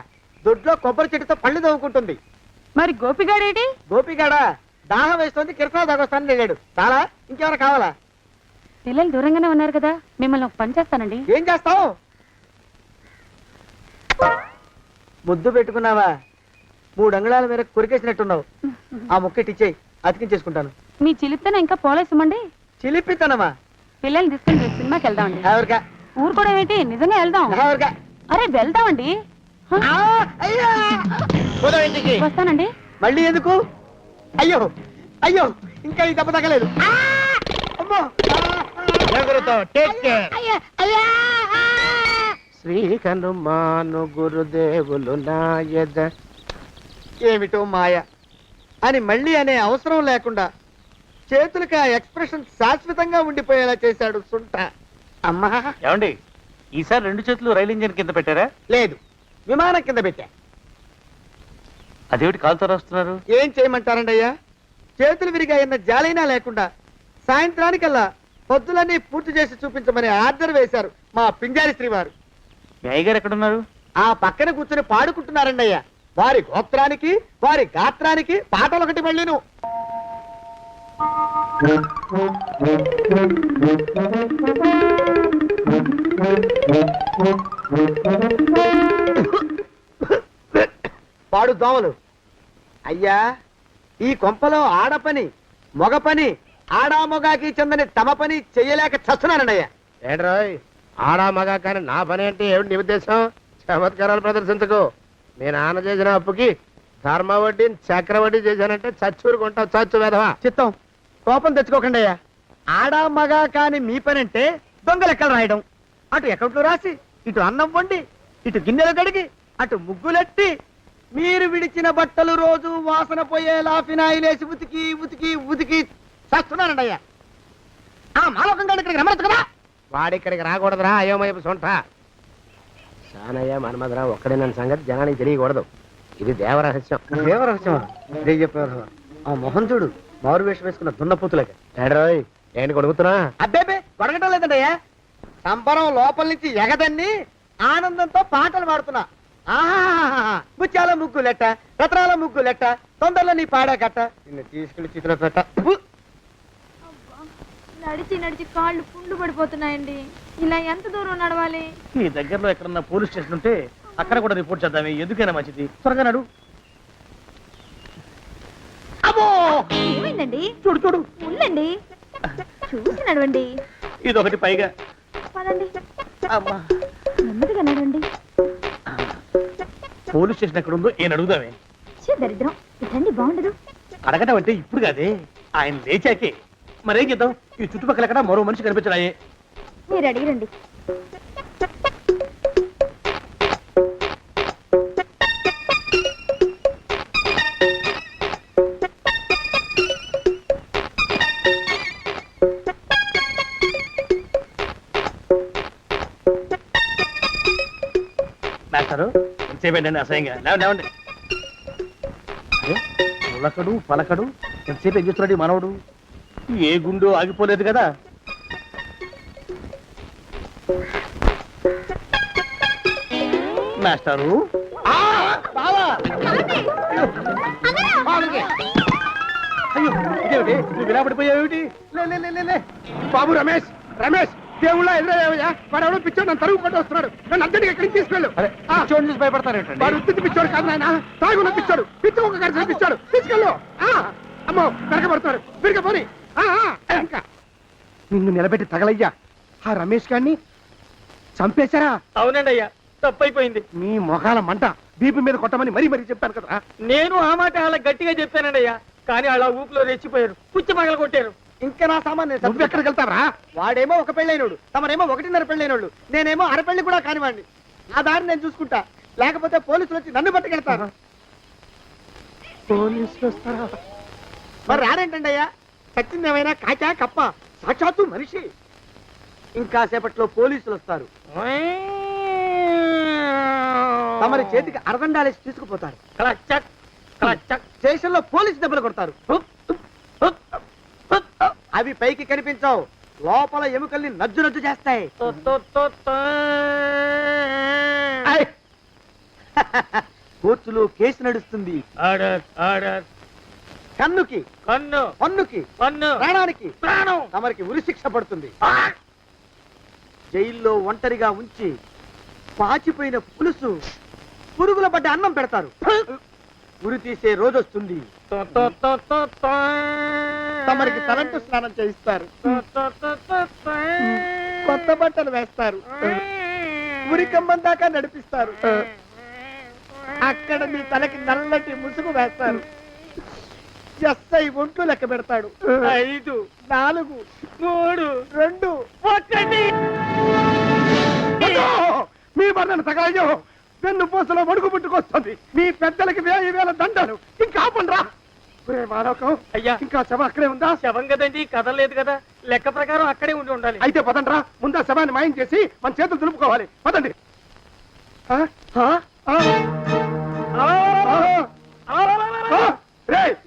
దొడ్లో కొబ్బరి చెట్టుతో పళ్ళు తవ్వుకుంటుంది. మరి గోపిగాడేటి? గోపిగాడ దాహం వేస్తుంది, కిరసా దాగొస్తానని వెళ్ళాడు. చాలా, ఇంకేమైనా కావాలా? పిల్లలు దూరంగానే ఉన్నారు కదా, మిమ్మల్ని ఒక పని చేస్తానండి. ఏం చేస్తావు? ముద్దు పెట్టుకున్నావా? 3 అంగుళాల మేర కొరికేసినట్టున్నావు. ఆ ముక్కటి ఇచ్చేయి, అతికించేసుకుంటాను. మీ చిలిపితనం ఇంకా పోలేసమండి. చిలిపితనమా? పిల్లల్ని తీసుకుని రేపు సినిమాకి వెళ్దామండి. ఎవరికా? ఊరు కూడా ఏంటి, నిజంగా వెళ్దాం. ఎవరికా? అరే వెళ్దామండి. హ? అయ్యా, పోదాం ఇంటికి. వస్తానండి. మళ్ళీ ఎందుకు? అయ్యో అయ్యో, ఇంకా ఈ దెబ్బ తగ్గలేదు. అమ్మో. శ్రీ హనుమాను గురుదేవులు నాయద. ఏమిటో మాయ అని మళ్ళీ అనే అవసరం లేకుండా చేతులకి ఆ ఎక్స్ప్రెషన్ శాశ్వతంగా ఉండిపోయేలా చేశాడు సుంట. అమ్మా, ఏమండి ఈసారి 2 చేతులు రైలు ఇంజిన్ కింద పెట్టారా? లేదు, విమానం కింద పెట్టా. అదేమిటి కాలుతో రాస్తున్నారు? ఏం చేయమంటారండి అయ్యా? చేతులు విరిగాయన్న జాలైనా లేకుండా సాయంత్రానికల్లా పొద్దులన్నీ పూర్తి చేసి చూపించమని ఆర్డర్ వేశారు మా పింజారి శ్రీ వారు. మీ అయ్యగారు ఎక్కడున్నారు? ఆ పక్కన కూర్చొని పాడుకుంటున్నారండి అయ్యా. వారి గోత్రానికి వారి గాత్రానికి పాటలు ఒకటి మళ్ళీను. పాడు దోమలు. అయ్యా, ఈ కొంపలో ఆడ పని మొగ పని, ఆడా మొగాకి చెందని తమ పని చెయ్యలేక చస్తున్నానండయ్యా. ఏంట్రోయ్, ఆడా మగా కానీ నా పని అంటే ఏమిటి నీ ఉద్దేశం? చమత్కారాలు ప్రదర్శించకు. మీ నాన్న చేసిన అప్పుకి ధర్మ వడ్డీ చక్రవడ్డీ చేశానంటే చచ్చూరు కొంటావు. చచ్చు వెధవా. చిత్తం, కోపం తెచ్చుకోకండి అయ్యా. ఆడా మగా కాని మీ పని అంటే దొంగ లెక్కలు రాయడం. అటు అకౌంట్లో రాసి, ఇటు అన్నం వండి, ఇటు గిన్నెలు కడిగి, అటు ముగ్గులెట్టి, మీరు విడిచిన బట్టలు రోజు వాసన పోయేలా ఫినాయిలేసి ఉతికి ఉతికి ఉతికి చేస్తున్నానండి అయ్యా. ఆ మాలోకం గడి ఇక్కడికి రమ్మనొచ్చు కదా. వాడిక్కడికి రాకూడదురా అయోమయపు సొంట. సానయ్య మన్మధరావు ఒక్కడే నన్ను సంగతి జనానికి తెలియకూడదు. ఇది దేవరహస్యం. దేవరహస్యమా? చెప్పారు. ఆ మొహం చూడు, మారు వేషం వేసుకున్న దున్నపోతులకి. ఏడ్రోయ్, ఏంటి కొడుకుతున్నా? అబ్బేబే, కొడగటం లేదండయ్యా. సంబరం లోపల నుంచి ఎగదన్ని ఆనందంతో పాటలు పాడుతున్నా. ఆహా, ముత్యాల ముగ్గు లెట్ట, రత్నాల ముగ్గు లెట్ట, తొందరలో నీ పాడా కట్ట, నిన్ను తీసుకెళ్లి చిత్ర పెట్ట. నడిచి నడిచి కాళ్ళు పుండ్లు పడిపోతున్నాయండి. ఇలా ఎంత దూరం నడవాలి? మీ దగ్గరలో ఎక్కడన్నా పోలీస్ స్టేషన్ ఉంటే అక్కడ కూడా రిపోర్ట్ చేద్దామే. ఎందుకైనా మంచిది. త్వరగా నడు. ఏమైందండి? చూడు చూడు, ఉండండి, చూసి నడవండి. ఇదొకటి పైగా. పదండి, అమ్మా, నెమ్మదిగా నడవండి. పోలీస్ స్టేషన్ ఎక్కడ ఉందో ఏం అడుగుదామే. దరిద్రం, ఇదండి బాగుండదు. అడగటం అంటే ఇప్పుడు కాదే, ఆయన లేచాకే. మరేం చేద్దాం? ఈ చుట్టుపక్కల ఎక్కడ మరో మనిషి కనిపించడాయే. మీరు అడిగిరండి. మాస్టారు ఎంతసేపు అసహ్యంగా లేవండి లేవండి. అరే, ఉలకడు పలకడు ఎంతసేపు ఏం చేస్తున్నాడు ఈ మనవడు? ఏ గుండు ఆగిపోలేదు కదా. మాస్టారు అయ్యో ఇదేమిటి నువ్వు విరాపడిపోయావేమిటి? లే లే లే, లే లే బాబు రమేష్ రమేష్ దేవుళ్ళ ఎదురయ్యా వాడు ఎవడో పిచ్చోడు నన్ను తరుగు కొట్టి వస్తున్నాడు. నన్ను అర్జెంట్గా ఎక్కడికి తీసుకెళ్ళు. చూడండి చూసి భయపడతారేంటండి? వాడు ఉత్తి పిచ్చోడు కాదు నాయన, తాగున్న పిచ్చోడు, పిచ్చి ఒక కలిసి పిచ్చాడు. తీసుకెళ్ళు. అమ్మో వెనకబడుతున్నాడు, విరగపోని. ఇంకా నిన్ను నిలబెట్టి తగలయ్యా. ఆ రమేష్ గారిని చంపేశారా? అవునండి అయ్యా, తప్పైపోయింది. మీ మొఖాల మంట బీపీ మీద కొట్టమని మరీ మరీ చెప్పాను కదా. నేను ఆ మాట అలా గట్టిగా చెప్పానండి అయ్యా, కానీ అలా ఊపిలో రెచ్చిపోయారు, పుచ్చి పగల కొట్టారు. ఇంకా నా సామాన్ నువ్వు ఎక్కడికి వెళ్తావరా? వాడేమో ఒక పెళ్ళైనోడు, తమరేమో 1.5 పెళ్ళైనోళ్ళు, నేనేమో అరపెళ్ళి కూడా కానివ్వండి. నా దారి నేను చూసుకుంటా, లేకపోతే పోలీసులు వచ్చి నన్ను పట్టుకెళ్తారు. పోలీసులు వస్తారా? మరి రారేంటండి అయ్యా? చచ్చింది ఏమైనా కాచా కప్ప, సాక్షాత్తు మనిషి. ఇంకా సేపట్లో పోలీసులు వస్తారు, తమరి చేతికి అరదండాలేసి తీసుకుపోతారు. క్లచక్ క్లచక్. స్టేషన్లో పోలీసు దెబ్బలు కొడతారు. అవి పైకి కనిపించవు, లోపల ఎముకల్ని నజ్జు నజ్జు చేస్తాయి. కోర్టులో కేసు నడుస్తుంది. Order order. కన్నుకి కన్ను, పన్నుకి పన్ను, ప్రాణానికి ప్రాణం. తమరికి ఉరిశిక్ష పడుతుంది. జైల్లో ఒంటరిగా ఉంచి పాచిపోయిన పులుసు, పురుగుల పడ్డ అన్నం పెడతారు. ఉరి తీసే రోజు వస్తుంది. తమరికి తలంటు స్నానం చేయిస్తారు, కొత్త బట్టలు వేస్తారు, ఉరికంబం దాకా నడిపిస్తారు. అక్కడ మీ తలకి నల్లటి ముసుగు వేస్తారు. ఎస్ఐ ఒంట్లు లెక్క పెడతాడు. 5 4 3 2 1. మీ వర్ణన తగలయ్యో, వెన్ను పూసలో వణుకు పుట్టుకొస్తుంది. మీ పెద్దలకి 1000 దండాలు. ఇంకా ఆపండ్రా. మానవకం అయ్యా, ఇంకా శవం అక్కడే ఉందా? శవం కదండి, కదలేదు కదా, లెక్క ప్రకారం అక్కడే ఉండి ఉండాలి. అయితే పదండ్రా, ముందా శవాన్ని మాయం చేసి మన చేతులు దులుపుకోవాలి. పదండి.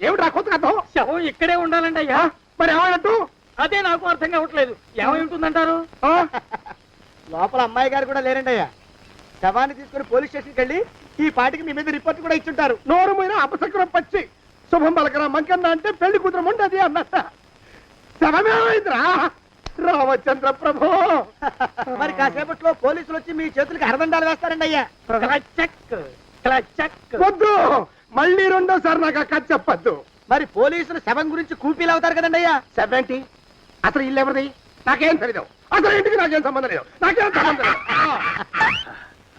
ఏమిట్రా కొత్త కథ? శవం ఇక్కడే ఉండాలండి అయ్యా. మరి ఏమైనట్టు? అదే నాకు అర్థం కావట్లేదు. ఏమై ఉంటుందంటారు? లోపల అమ్మాయి గారు కూడా లేరండి అయ్యా. శవాన్ని తీసుకుని పోలీస్ స్టేషన్కి వెళ్ళి ఈ పాటికి మీ మీద రిపోర్ట్ కూడా ఇచ్చుంటారు. నోరు మీద అపశకునం పచ్చి శుభం పలకరా మంకన్న అంటే పెళ్లి కూతురు ఉండదు అన్నట్ట. శవమేమైందిరా రామచంద్ర ప్రభు? మరి కాసేపట్లో పోలీసులు వచ్చి మీ చేతులకి అరదండాలు వేస్తారండి అయ్యా. క్లచక్ క్లచక్. వద్దు, మళ్ళీ రెండోసారి నాకు అక్క చెప్పద్దు. మరి పోలీసులు శవం గురించి కూపీలు అవుతారు కదండి అయ్యా. సెవెంటీ అసలు ఇల్లు ఎవరిది? నాకేం తెలియదు. అసలు ఇంటికి నాకేం సంబంధం లేదు. నాకేం సంబంధం లేదు.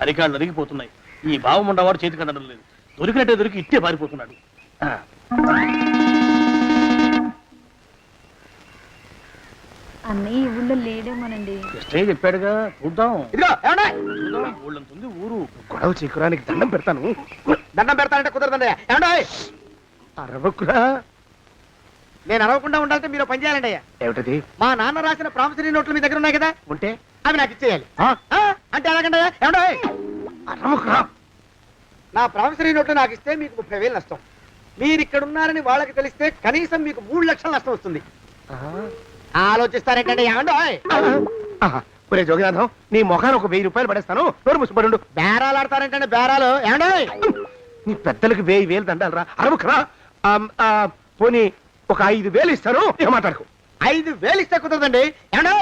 అరికాళ్ళు అరిగిపోతున్నాయి. ఈ బావం ఉండవాడు చేతికి అందడం లేదు. దొరికినట్టే దొరికి ఇట్టే పారిపోతున్నాడు. అన్నయ్య ఈ ఊళ్ళో లేడేమోనండి. కృష్ణయ్య చెప్పాడుగా, చూద్దాం. ఇదిగో ఏమండే? చూద్దాం, ఊళ్ళంతుంది ఊరు. గొడవ చీకురానికి దండం పెడతాను. దండం పెడతానంటే కుదరదండి అయ్యా. ఏమండే? అరవకురా. నేను అరవకుండా ఉండాలంటే మీరు పని చేయాలండి అయ్యా. ఏమిటది? మా నాన్న రాసిన ప్రామిసరీ నోట్లు మీ దగ్గర ఉన్నాయి కదా, ఉంటే అవి నాకు ఇచ్చేయాలి. అంటే ఎలాగండి అయ్యా? ఏమండే? అరవకురా. నా ప్రామిసరీ నోట్లు నాకు ఇస్తే మీకు 30,000 నష్టం. మీరు ఇక్కడ ఉన్నారని వాళ్ళకి తెలిస్తే కనీసం మీకు 3 లక్షల నష్టం వస్తుంది. ఆలోచిస్తారేంటండి? ఏమండో? ఒరే జోగినాథం, నీ మొఖాన్ని ఒక 1000 రూపాయలు పడేస్తాను. నోరు ముసుపడు. బేరాలు ఆడతారేంటండి? బేరాలు ఏమండో? నీ పెద్దలకు 1000 దండాలరా. అరవకురా. పోనీ ఒక 5,000 ఇస్తాను. ఏమాటాడుకు. 5,000 ఇస్తే కుదరదండి. ఏమండో?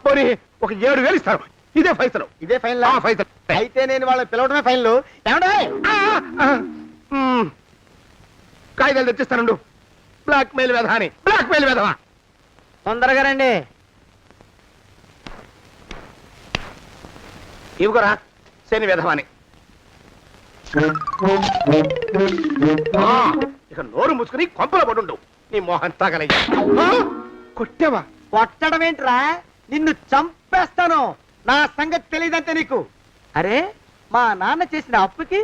పోనీ ఒక 7,000 ఇస్తాను. ఇదే ఫైసలు. ఇదే ఫైన్ ఫైసలు. అయితే నేను వాళ్ళని పిలవడమే ఫైన్లు. ఏమండో? కాగితాలు తెచ్చిస్తానుండు. బ్లాక్ మెయిల్ వెధ అని. బ్లాక్ మెయిల్ వెధవా. తొందరగా రండి. ఇవ్వరా శని వెధవాని. ఇక నోరు ముసుకుని కొంపలో పడుండు. నీ మోహన్ తాగలయ్యా. కొట్టావా? కొట్టడం ఏంట్రా? నిన్ను చంపేస్తాను. నా సంగతి తెలియదంటే నీకు. అరే, మా నాన్న చేసిన అప్పుకి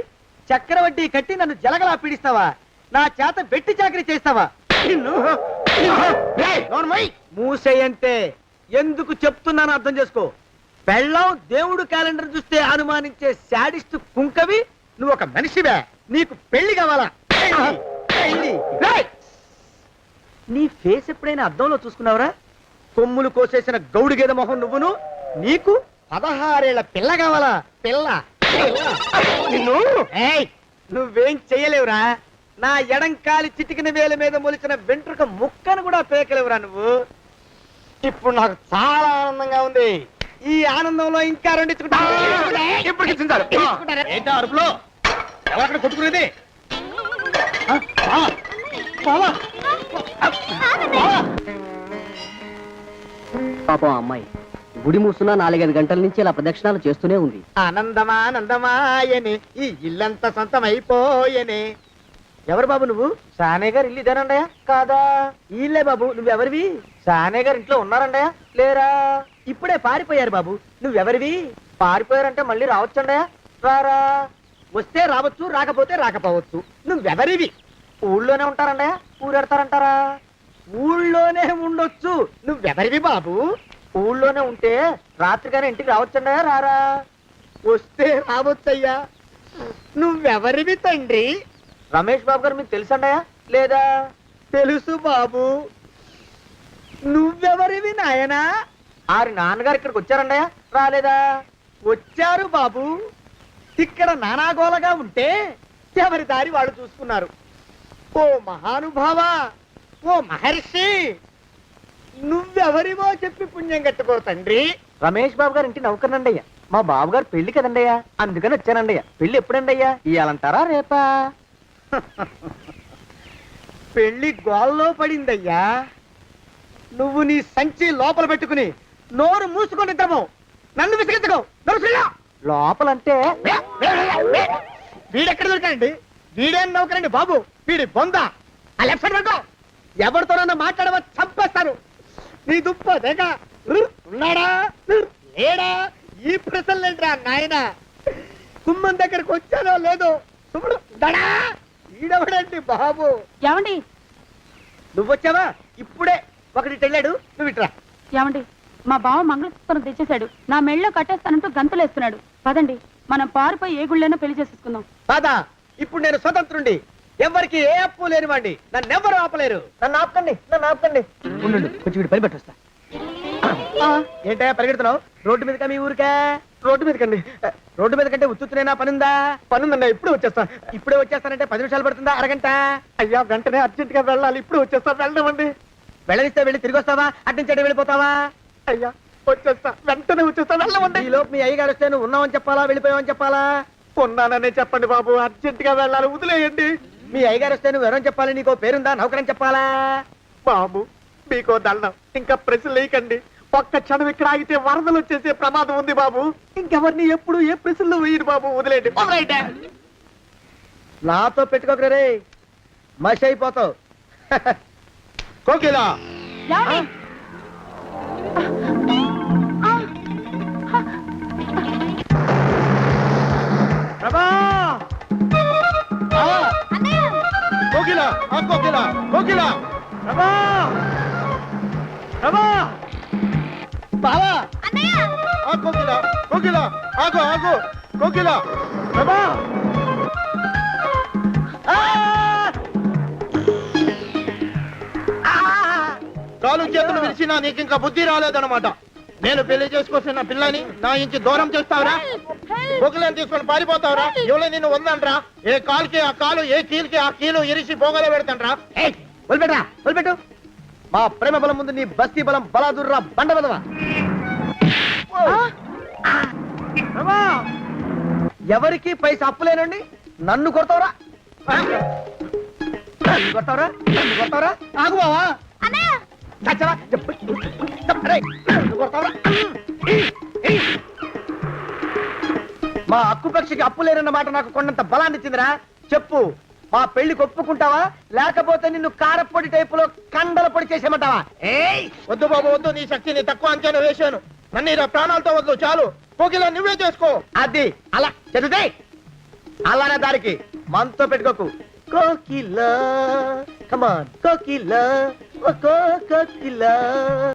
చక్రవడ్డీ కట్టి నన్ను జలగలా పీడిస్తావా? నా చేత వెట్టి చాకరీ చేస్తావా? మూసేయంటే ఎందుకు చెప్తున్నాను అర్థం చేసుకో. పెళ్ళం దేవుడు క్యాలెండర్ చూస్తే అనుమానించే శాడిస్ట్ కుంకవి నువ్వు ఒక మనిషివే. నీకు పెళ్లి కావాలా? పెళ్లి. రేయ్! నీ ఫేస్ ఎప్పుడైనా అద్దంలో చూసుకున్నావురా? కొమ్ములు కోసేసిన గౌడు గేదె మొహం నువ్వును. నీకు 16 ఏళ్ల పిల్ల కావాలా? పిల్ల నిన్ను నువ్వేం చెయ్యలేవురా. నా ఎడంకాలి చిటికిన వేల మీద మొలిచిన వెంట్రుక ముక్కను కూడా పేకలేవురా నువ్వు. ఇప్పుడు నాకు చాలా ఆనందంగా ఉంది. ఈ ఆనందంలో ఇంకా రెండించుకుంటా. ఏంటా అరుపులో? ఎవరక్కడ కొట్టుకునేది? పాపం అమ్మాయి గుడి మూసున్న 4-5 గంటల నుంచి ఇలా ప్రదక్షిణాలు చేస్తూనే ఉంది. ఆనందమానందమాయని ఈ ఇల్లంతా సొంతమైపోయని. ఎవరు బాబు నువ్వు? సానే గారు ఇల్లు ఇదేనండయా? కాదా? ఇల్లే బాబు. నువ్వెవరివి? సానే గారు ఇంట్లో ఉన్నారండయా? లేరా? ఇప్పుడే పారిపోయారు బాబు. నువ్వెవరివి? పారిపోయారంటే మళ్ళీ రావచ్చండయా? రారా? వస్తే రావచ్చు, రాకపోతే రాకపోవచ్చు. నువ్వెవరివి? ఊళ్ళోనే ఉంటారండయా? ఊరెడతారంటారా? ఊళ్ళోనే ఉండొచ్చు. నువ్వెవరివి బాబు? ఊళ్ళోనే ఉంటే రాత్రిగానే ఇంటికి రావచ్చండయా? రారా? వస్తే రావచ్చయ్యా. నువ్వెవరివి తండ్రి? రమేష్ బాబు గారు మీకు తెలుసండయా? లేదా? తెలుసు బాబు. నువ్వెవరివి నాయనా? ఆరి నాన్నగారు ఇక్కడికి వచ్చారండయా? రాలేదా? వచ్చారు బాబు. ఇక్కడ నానాగోలగా ఉంటే ఎవరి దారి వాళ్ళు చూసుకున్నారు. ఓ మహానుభావ, ఓ మహర్షి, నువ్వెవరివో చెప్పి పుణ్యం కట్టుకో తండ్రి. రమేష్ బాబు గారు ఇంటి నౌకర్నండయ్యా. మా బాబు గారు పెళ్లి కదండయ్యా, అందుకని వచ్చానండయ్యా. పెళ్లి ఎప్పుడండయ్యా? ఇయ్యాలంటారా రేపా? పెళ్లి గోల్లో పడిందయ్యా. నువ్వు నీ సంచి లోపల పెట్టుకుని నోరు మూసుకొని ఇద్దాము. నన్ను విసిగించుకో. లోపలంటే వీడెక్కడ దొరికాడండి? వీడేం నౌకరండి బాబు, వీడి బొంద. ఆ లెఫ్ట్ సైడ్ పడుకో. ఎవరితోనన్నా మాట్లాడవా చంపేస్తాను. నీ దుప్ప దేగ ఉన్నాడా లేడా? ఈ ప్రశ్నలేంట్రా నాయన. కుమ్మం దగ్గరకు వచ్చానో లేదో సుమ్ముడు దడా. ఈడవడండి బాబు. ఏమండి నువ్వొచ్చావా? ఇప్పుడే ఒకటి వెళ్ళాడు. నువ్వు ఇట్రా. ఏమండి, మా బావ మంగళసూత్రం తెచ్చేశాడు. నా మెళ్ళో కట్టేస్తానంటూ గంతులేస్తున్నాడు. పదండి, మనం పారిపోయి ఏ గుళ్ళైనా పెళ్లి చేసేసుకుందాం. కాదా? ఇప్పుడు నేను స్వతంత్రుండి. ఎవరికి ఏ అప్పు లేనివ్వండి. నన్ను ఎవరు ఆపలేరు. నన్ను ఆపకండి, నన్ను ఆపకండి. ఉండు, కొంచెం వీడి పని పెట్టొస్తా. ఏంటా పరిగెడుతున్నావు? రోడ్డు మీదకా మీ ఊరికా? రోడ్డు మీదకండి. రోడ్డు మీద కంటే ఉత్తునేనా? పనుందా? పనుందండి. ఇప్పుడు వచ్చేస్తా. ఇప్పుడే వచ్చేస్తానంటే 10 నిమిషాలు పడుతుందా? అరగంట? అయ్యా వెంటనే అర్జెంట్ గా వెళ్ళాలి. ఇప్పుడు వచ్చేస్తా. వెళ్ళనివ్వండి. వెళ్ళనిస్తే వెళ్ళి తిరిగి వస్తావా? అట్నుంచి వెళ్ళిపోతావా? అయ్యా వచ్చేస్తా, వెంటనే వచ్చేస్తా. వెళ్ళమండి. ఈ లోపు మీ అయ్యగారు వస్తే నువ్వు ఉన్నావని చెప్పాలా, వెళ్ళిపోయావని చెప్పాలా? ఉన్నాననే చెప్పండి బాబు. అర్జెంట్ గా వెళ్ళాలి, వదిలేయండి. మీ అయ్యగారు వస్తే నువ్వు ఎవరని చెప్పాలి? నీకో పేరుందా? నౌకరని చెప్పాలా? బాబు మీకో దండం. ఇంకా ప్రశ్నలు లేకండి. ఒక్క క్షణం ఇక్కడ ఆగితే వరదలు వచ్చేసే ప్రమాదం ఉంది బాబు. ఇంకెవరిని ఎప్పుడు ఏ ప్రశ్నలు వేయరు బాబు. వదిలేయండి. నాతో పెట్టుకోకరే, మషి అయిపోతావు. కోకిలా కోకిలా కోకిలా కోకిలా బావా కోకిలా కోకిలా ఆగు ఆగు కోకిలా ప్రభా కాలు చేతులు విరిచినా నీకు ఇంకా బుద్ధి రాలేదన్నమాట. నేను పెళ్లి చేసుకొస్తున్న పిల్లని నా ఇంటి దూరం చేస్తావురా? బొగ్గులను తీసుకొని పారిపోతావురా? ఎవరో నిన్ను ఉందంట్రా? ఏ కాలుకి ఆ కాలు, ఏ కీలుకి ఆ కీలు ఇరిచి బొగలో పెడతాంట్రా? వదిలిపెట్టరా, వదిలిపెట్టు. మా ప్రేమ బలం ముందు నీ బస్తీ బలం బలాదుర్రా బండ బలవా. ఎవరికి పైసా అప్పులేనండి నన్ను కొడతావురా? కొడతావురా? కొడతావురా? ఆగు బావా. మా అక్కు పక్షికి అప్పు లేరన్న మాట నాకు కొండంత బలాన్ని ఇచ్చిందిరా. చెప్పు, మా పెళ్లికి ఒప్పుకుంటావా, లేకపోతే నిన్ను కారపొడి టైపులో కండల పొడి చేసేమంటావా? వద్దు బాబు వద్దు. నీ శక్తిని తక్కువ అంచనా వేశాను. నన్ను ఇలా ప్రాణాలతో వద్దు, చాలు. కోకిలా నువ్వే చేసుకో. అది అలా చదివితే అలానే దారికి మనతో పెట్టుకోకు. కోకిలా కమాన్ కోకిలా కోకిలా.